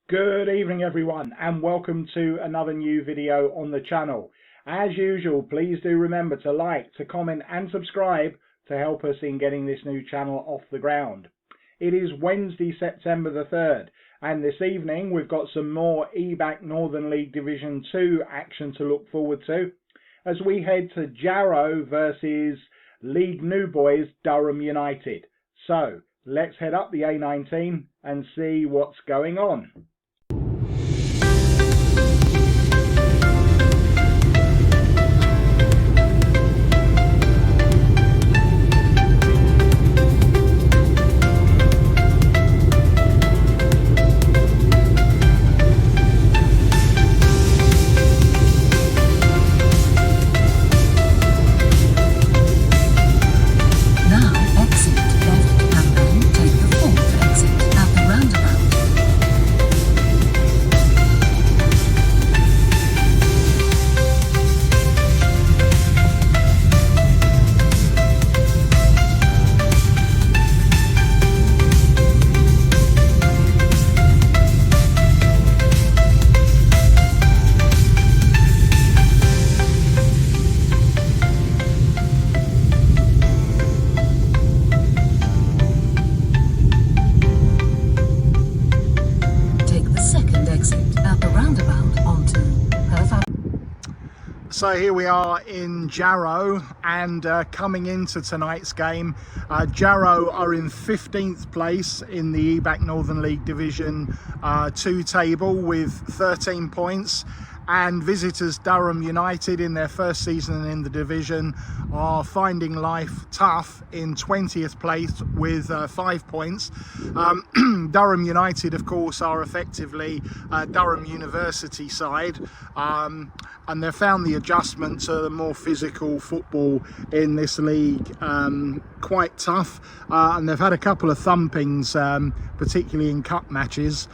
Good evening everyone, and welcome to another new video on the channel. As usual, please do remember to like, to comment and subscribe to help us in getting this new channel off the ground. It is Wednesday, September the 3rd, and this evening we've got some more Ebac Northern League Division 2 action to look forward to as we head to Jarrow versus League New Boys Durham United. So let's head up the A19 and see what's going on. So here we are in Jarrow, and coming into tonight's game, Jarrow are in 15th place in the Ebac Northern League Division 2 table with 13 points, and visitors Durham United, in their first season in the division, are finding life tough in 20th place with 5 points. Durham United, of course, are effectively Durham University side, and they've found the adjustment to the more physical football in this league quite tough, and they've had a couple of thumpings, particularly in cup matches.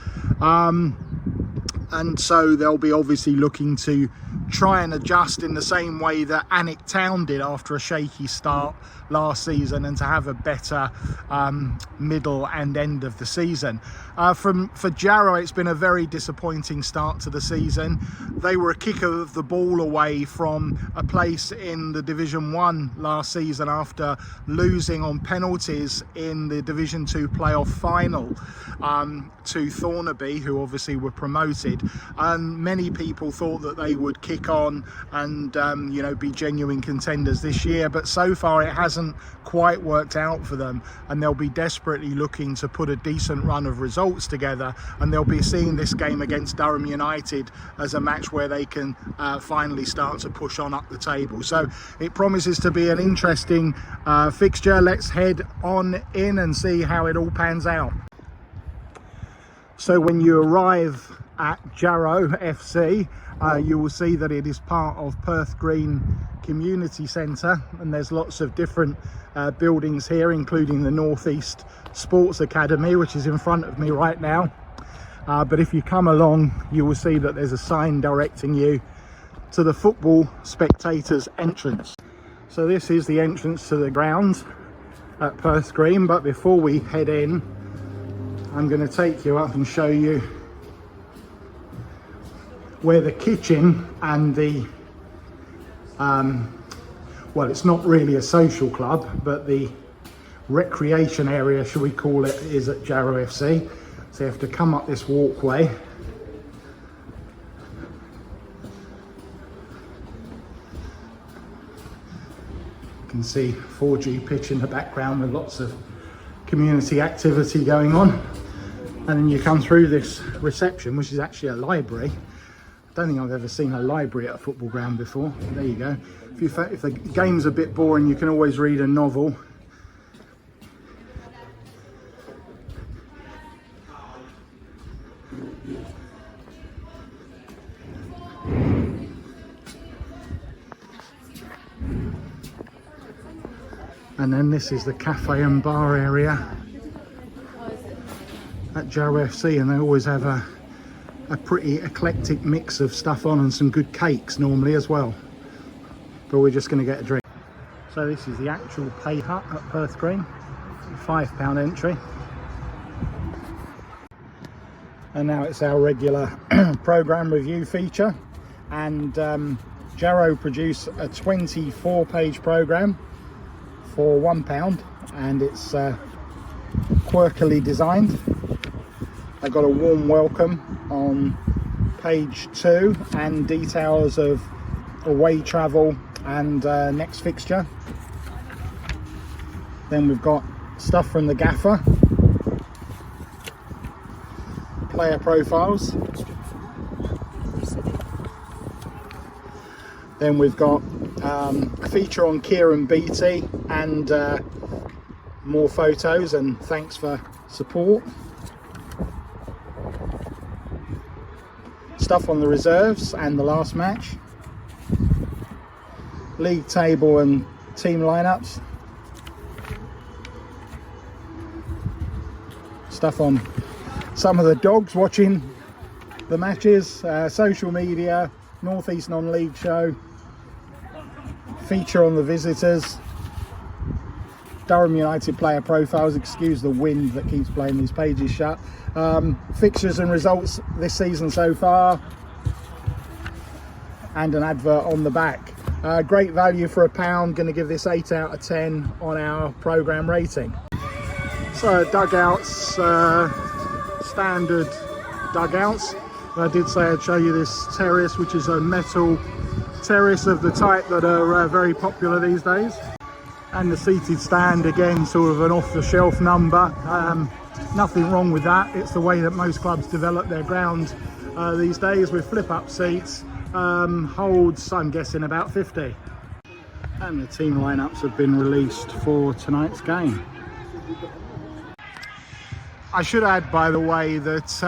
And so they'll be obviously looking to try and adjust in the same way that Alnwick Town did after a shaky start last season, and to have a better middle and end of the season. For Jarrow, it's been a very disappointing start to the season. They were a kick of the ball away from a place in the Division 1 last season after losing on penalties in the Division 2 playoff final to Thornaby, who obviously were promoted, and many people thought that they would kick on and be genuine contenders this year, but so far it hasn't quite worked out for them, and they'll be desperately looking to put a decent run of results together, and they'll be seeing this game against Durham United as a match where they can finally start to push on up the table. So it promises to be an interesting fixture. Let's head on in and see how it all pans out. So when you arrive at Jarrow FC, you will see that it is part of Perth Green Community Centre, and there's lots of different buildings here, including the North East Sports Academy, which is in front of me right now. But if you come along, you will see that there's a sign directing you to the football spectators entrance. So this is the entrance to the ground at Perth Green, but before we head in, I'm going to take you up and show you where the kitchen and the well, it's not really a social club, but the recreation area, shall we call it, is at Jarrow FC. So you have to come up this walkway. You can see 4G pitch in the background with lots of community activity going on, and then you come through this reception, which is actually a library. I don't think I've ever seen a library at a football ground before. There you go. If the game's a bit boring, you can always read a novel. And then this is the cafe and bar area at Jarrow FC, and they always have a pretty eclectic mix of stuff on, and some good cakes normally as well. But we're just going to get a drink. So this is the actual pay hut at Perth Green, £5 entry. And now it's our regular programme review feature. And Jarrow produce a 24-page programme for £1, and it's quirkily designed. I got a warm welcome on page 2 and details of away travel and next fixture. Then we've got stuff from the gaffer, player profiles. Then we've got a feature on Kieran Beattie and more photos and thanks for support. Stuff on the reserves and the last match. League table and team lineups. Stuff on some of the dogs watching the matches, social media, North East non-league show, feature on the visitors, Durham United player profiles, excuse the wind that keeps playing these pages shut, fixtures and results this season so far, and an advert on the back. Great value for £1, going to give this 8 out of 10 on our programme rating. So dugouts, standard dugouts. I did say I'd show you this terrace, which is a metal terrace of the type that are very popular these days. And the seated stand, again, sort of an off-the-shelf number. Nothing wrong with that. It's the way that most clubs develop their ground these days, with flip-up seats. Holds, I'm guessing, about 50. And the team lineups have been released for tonight's game. I should add, by the way, that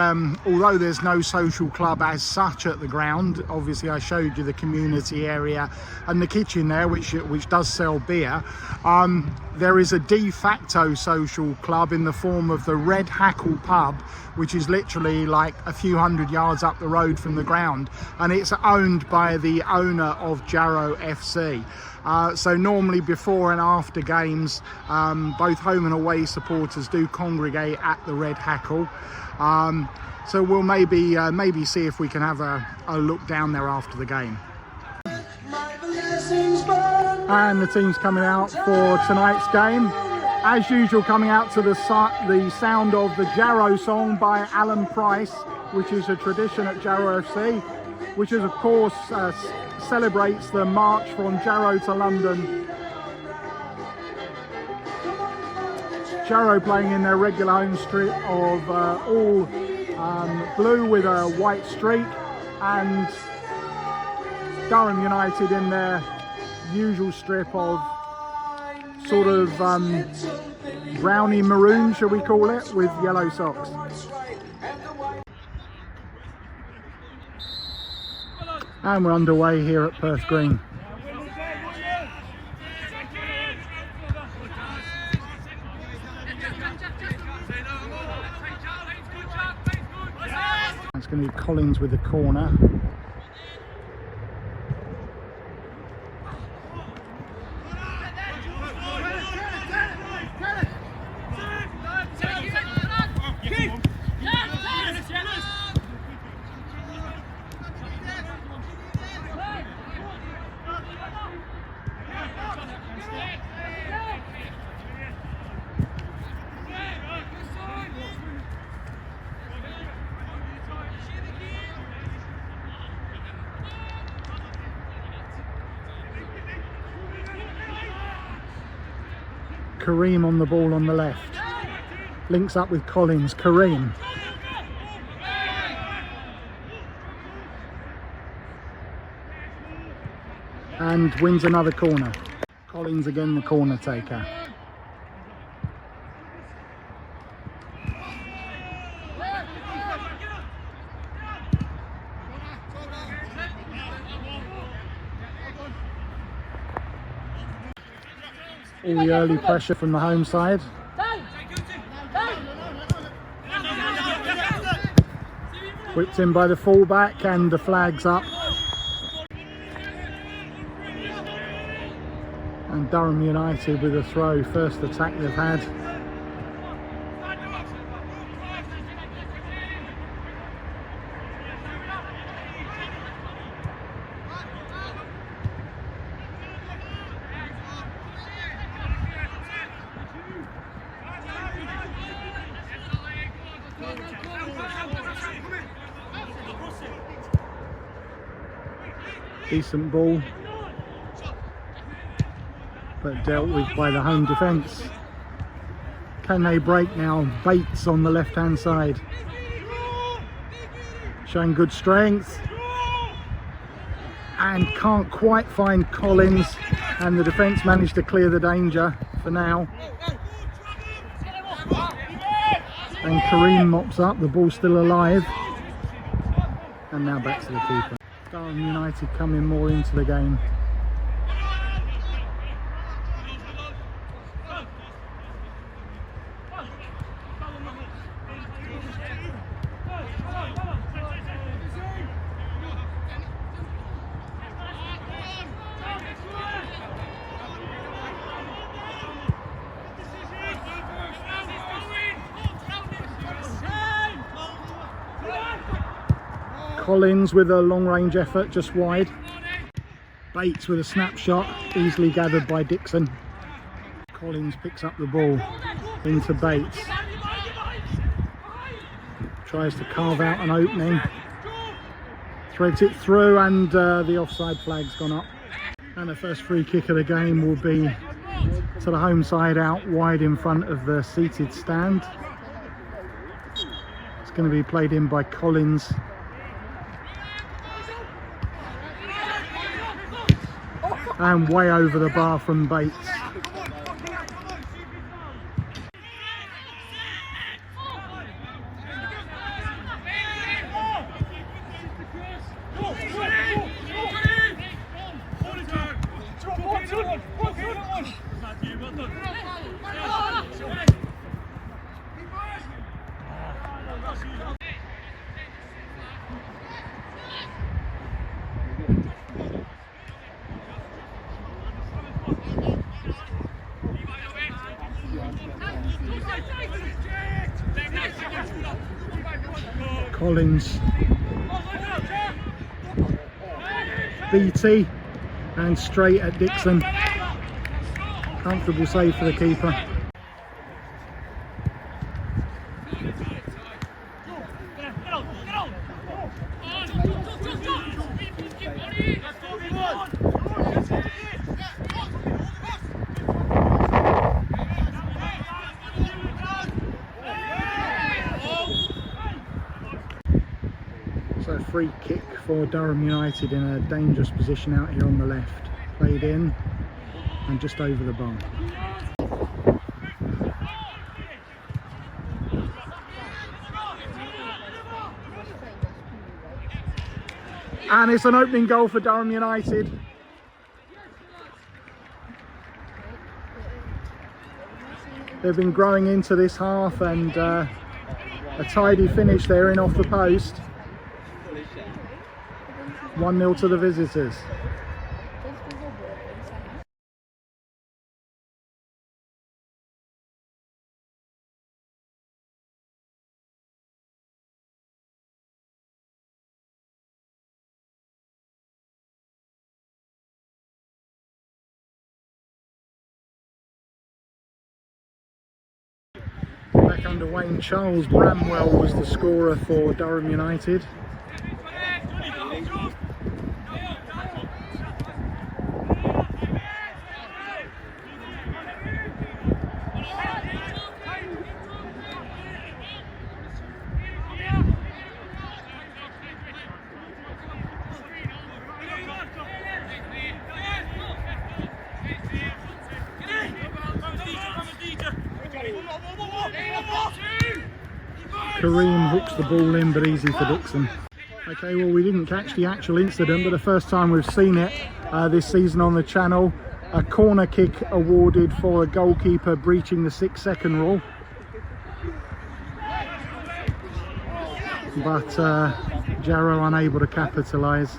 although there's no social club as such at the ground, obviously I showed you the community area and the kitchen there, which does sell beer. There is a de facto social club in the form of the Red Hackle pub, which is literally like a few hundred yards up the road from the ground, and it's owned by the owner of Jarrow FC. So normally before and after games, both home and away supporters do congregate at the Red Hackle. So we'll maybe see if we can have a look down there after the game. And the team's coming out for tonight's game. As usual, coming out to the sound of the Jarrow song by Alan Price, which is a tradition at Jarrow FC, which is of course celebrates the march from Jarrow to London. Jarrow playing in their regular home strip of all blue with a white streak, and Durham United in their usual strip of sort of browny maroon, shall we call it, with yellow socks. And we're underway here at Perth Green. That's going to be Collins with the corner. Kareem on the ball on the left. Links up with Collins. Kareem. And wins another corner. Collins again the corner taker. All the early pressure from the home side. Whipped in by the fullback, and the flag's up. And Durham United with a throw, first attack they've had. Decent ball, but dealt with by the home defence. Can they break now? Bates on the left hand side, showing good strength, and can't quite find Collins, and the defence managed to clear the danger for now. And Kareem mops up, the ball's still alive, and now back to the keeper. Durham United coming more into the game. Collins with a long range effort just wide. Bates with a snapshot, easily gathered by Dixon. Collins picks up the ball into Bates. Tries to carve out an opening. Threads it through, and the offside flag's gone up. And the first free kick of the game will be to the home side, out wide in front of the seated stand. It's going to be played in by Collins. And way over the bar from Bates. Collins, BT, and straight at Dixon. Comfortable save for the keeper. So free kick for Durham United in a dangerous position out here on the left. Played in and just over the bar. And it's an opening goal for Durham United. They've been growing into this half, and a tidy finish there in off the post. 1-0 to the visitors. Back under Wayne Charles, Bramwell was the scorer for Durham United. Kareem hooks the ball in, but easy for Dixon. Okay, well, we didn't catch the actual incident, but the first time we've seen it this season on the channel. A corner kick awarded for a goalkeeper breaching the 6-second rule. But Jarrow unable to capitalise.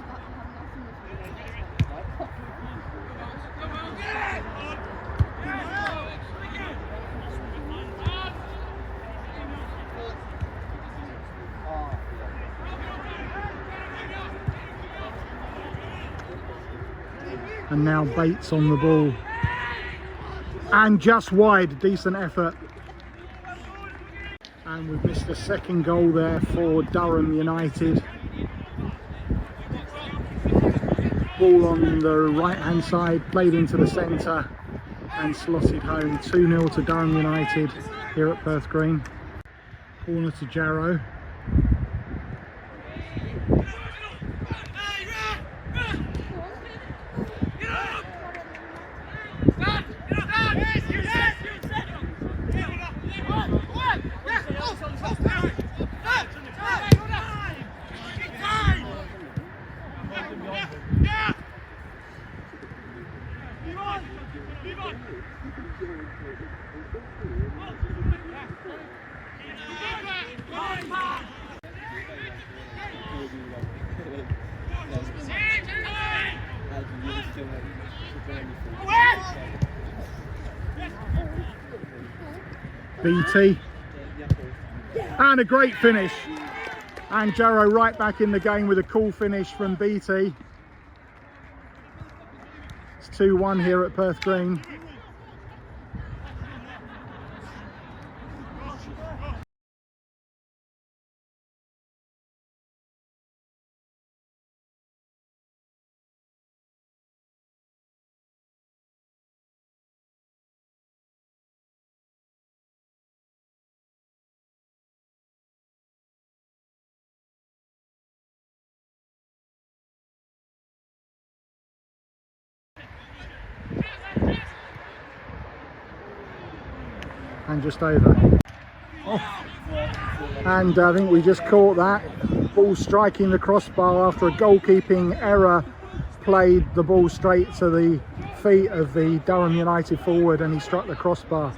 And now Bates on the ball, and just wide, decent effort. And we've missed a second goal there for Durham United. Ball on the right hand side, played into the centre and slotted home. 2-0 to Durham United here at Perth Green. Corner to Jarrow. BT, and a great finish, and Jarrow right back in the game with a cool finish from BT. It's 2-1 here at Perth Green. And just over. Oh. And I think we just caught that. Ball striking the crossbar after a goalkeeping error. Played the ball straight to the feet of the Durham United forward and he struck the crossbar.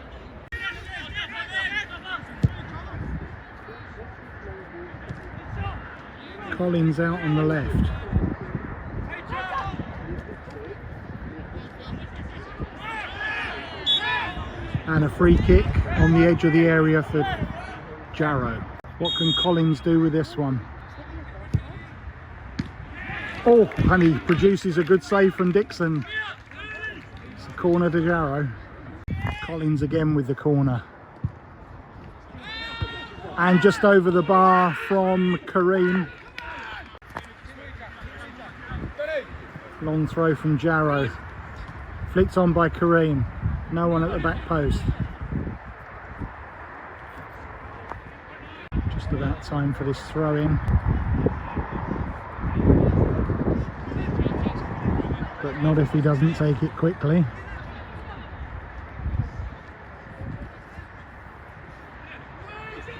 Collins out on the left. And a free kick on the edge of the area for Jarrow. What can Collins do with this one? Oh, and he produces a good save from Dixon. It's a corner to Jarrow. Collins again with the corner. And just over the bar from Kareem. Long throw from Jarrow. Flicked on by Kareem. No one at the back post. Just about time for this throw in. But not if he doesn't take it quickly.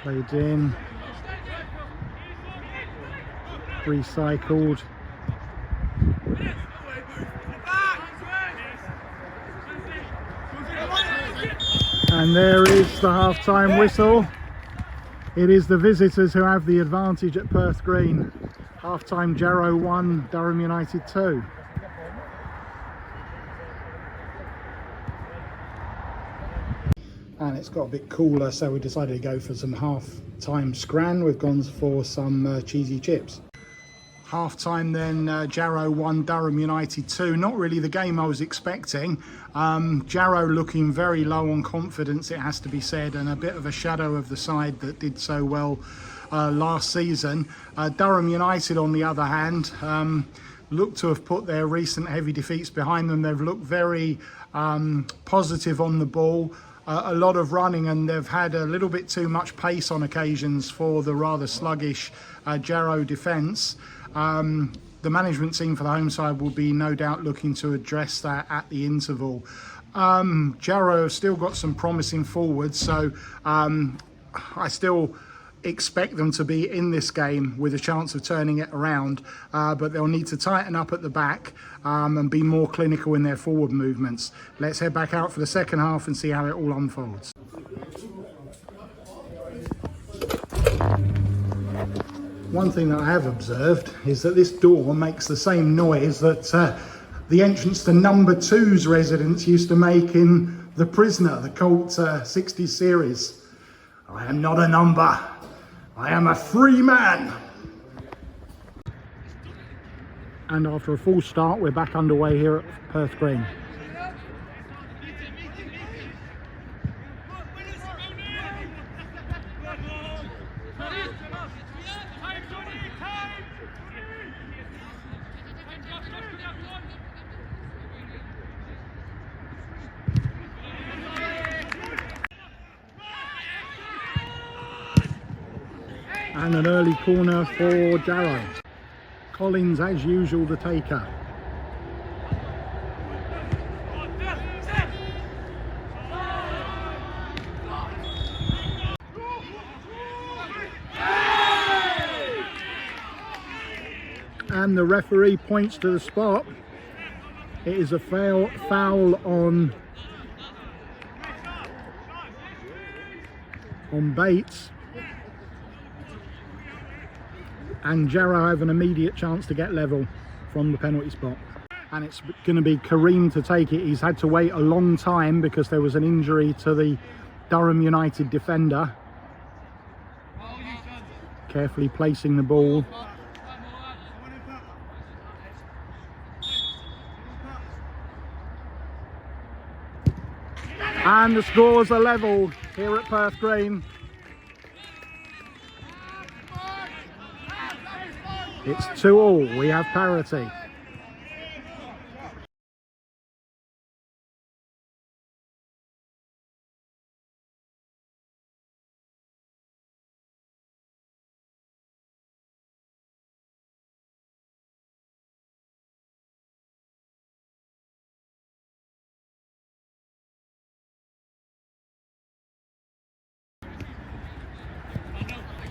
Played in. Recycled. And there is the half-time whistle. It is the visitors who have the advantage at Perth Green. Half-time, Jarrow 1, Durham United 2. And it's got a bit cooler, so we decided to go for some half-time scran. We've gone for some cheesy chips. Half-time then, Jarrow 1, Durham United 2. Not really the game I was expecting. Jarrow looking very low on confidence, it has to be said, and a bit of a shadow of the side that did so well last season. Durham United, on the other hand, look to have put their recent heavy defeats behind them. They've looked very positive on the ball. A lot of running, and they've had a little bit too much pace on occasions for the rather sluggish Jarrow defence. The management team for the home side will be no doubt looking to address that at the interval. Jarrow have still got some promising forwards, so I still expect them to be in this game with a chance of turning it around, but they'll need to tighten up at the back and be more clinical in their forward movements. Let's head back out for the second half and see how it all unfolds. One thing that I have observed is that this door makes the same noise that the entrance to number 2's residence used to make in The Prisoner, the cult 60s series. I am not a number, I am a free man. And after a full start, we're back underway here at Perth Green. And an early corner for Jarrow. Collins, as usual, the taker. And the referee points to the spot. It is a foul on Bates. And Jarrow have an immediate chance to get level from the penalty spot. And it's going to be Kareem to take it. He's had to wait a long time because there was an injury to the Durham United defender. Carefully placing the ball. And the scores are level here at Perth Green. It's 2-2, we have parity.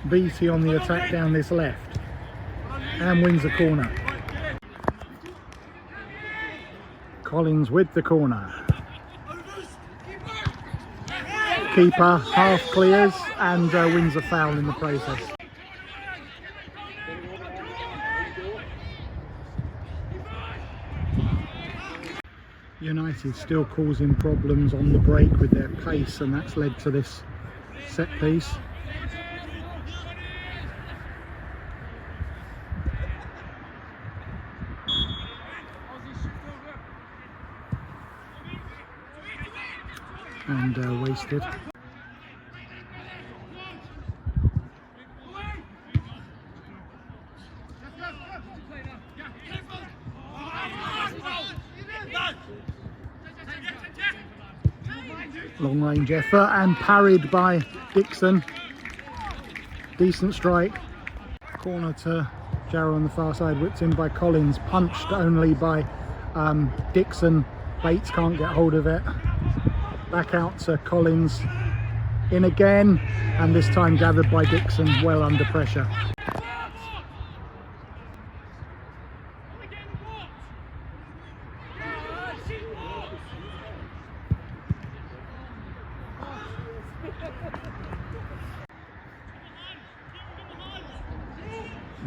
Beattie on the attack down this left and wins the corner. Collins with the corner. Keeper half clears and wins a foul in the process. United still causing problems on the break with their pace, and that's led to this set piece. And wasted. Long range effort and parried by Dixon. Decent strike. Corner to Jarrow on the far side, whipped in by Collins, punched only by Dixon. Bates can't get hold of it. Back out to Collins, in again, and this time gathered by Dixon, well under pressure.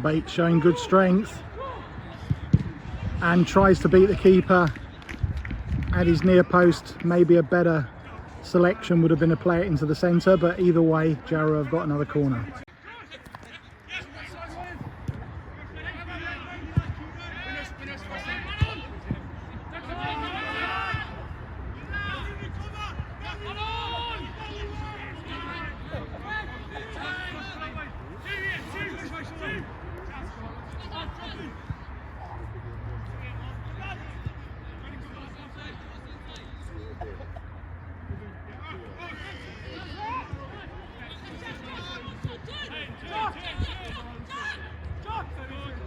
Bates showing good strength and tries to beat the keeper at his near post. Maybe a better selection would have been to play it into the centre, but either way, Jarrow have got another corner.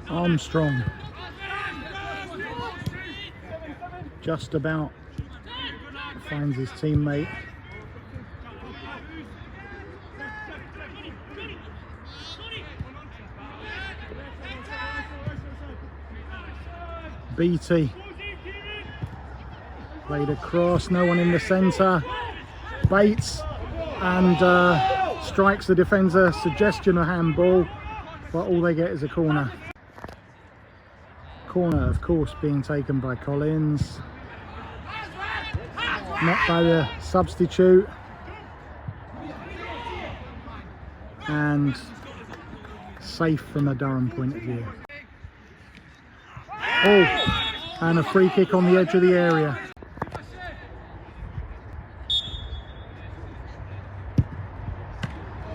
Armstrong just about finds his teammate. Beattie played across, no one in the centre. Bates and strikes the defender, suggestion of handball, but all they get is a corner. Corner, of course, being taken by Collins, not by the substitute, and safe from a Durham point of view. Oh, and a free kick on the edge of the area.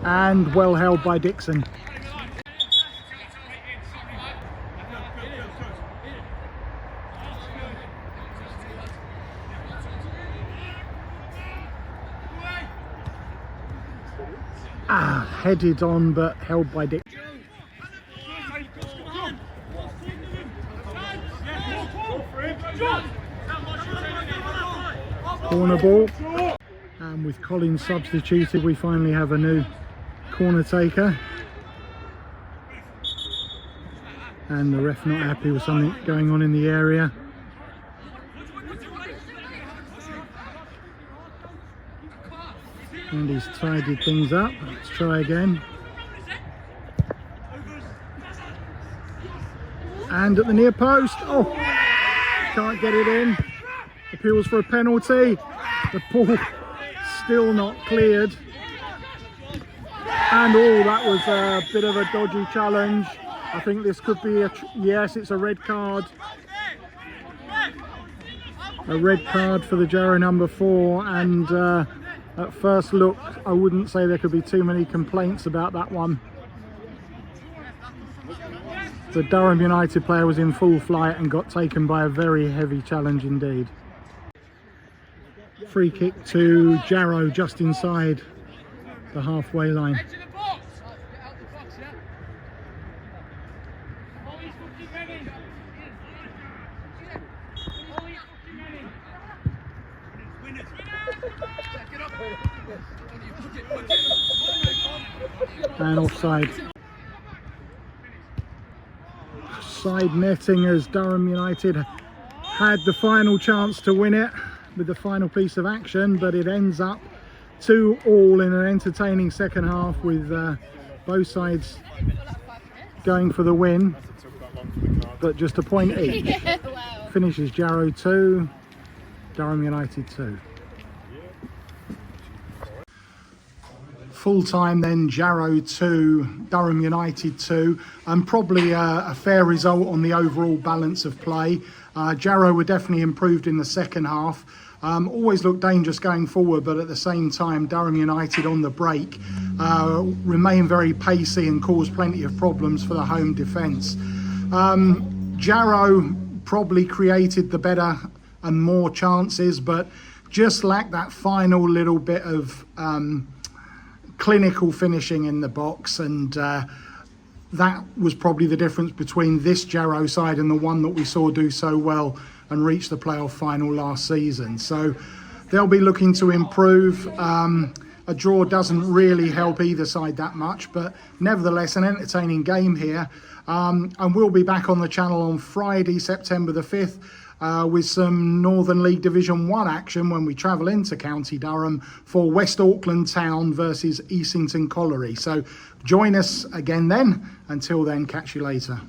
And well held by Dixon. Headed on but held by Dixon. Corner ball. And with Collins substituted, we finally have a new corner taker. And the ref not happy with something going on in the area. And he's tidied things up. Let's try again. And at the near post. Oh, can't get it in. Appeals for a penalty. The ball still not cleared. And oh, that was a bit of a dodgy challenge. I think this could be yes, it's a red card. A red card for the Jarrow number 4, and at first look I wouldn't say there could be too many complaints about that one. The Durham United player was in full flight and got taken by a very heavy challenge indeed. Free kick to Jarrow just inside the halfway line. And offside. Side netting as Durham United had the final chance to win it with the final piece of action, but it ends up 2-2 in an entertaining second half with both sides going for the win, but just a point each. Wow. Finishes Jarrow 2, Durham United 2. Full time then, Jarrow 2, Durham United 2, and probably a fair result on the overall balance of play. Jarrow were definitely improved in the second half. Always looked dangerous going forward, but at the same time Durham United on the break remain very pacey and cause plenty of problems for the home defence. Jarrow probably created the better and more chances, but just lacked that final little bit of clinical finishing in the box, and that was probably the difference between this Jarrow side and the one that we saw do so well and reach the playoff final last season. So they'll be looking to improve. A draw doesn't really help either side that much, but nevertheless an entertaining game here. And we'll be back on the channel on Friday, September the 5th, with some Northern League Division 1 action when we travel into County Durham for West Auckland Town versus Easington Colliery. So join us again then. Until then, catch you later.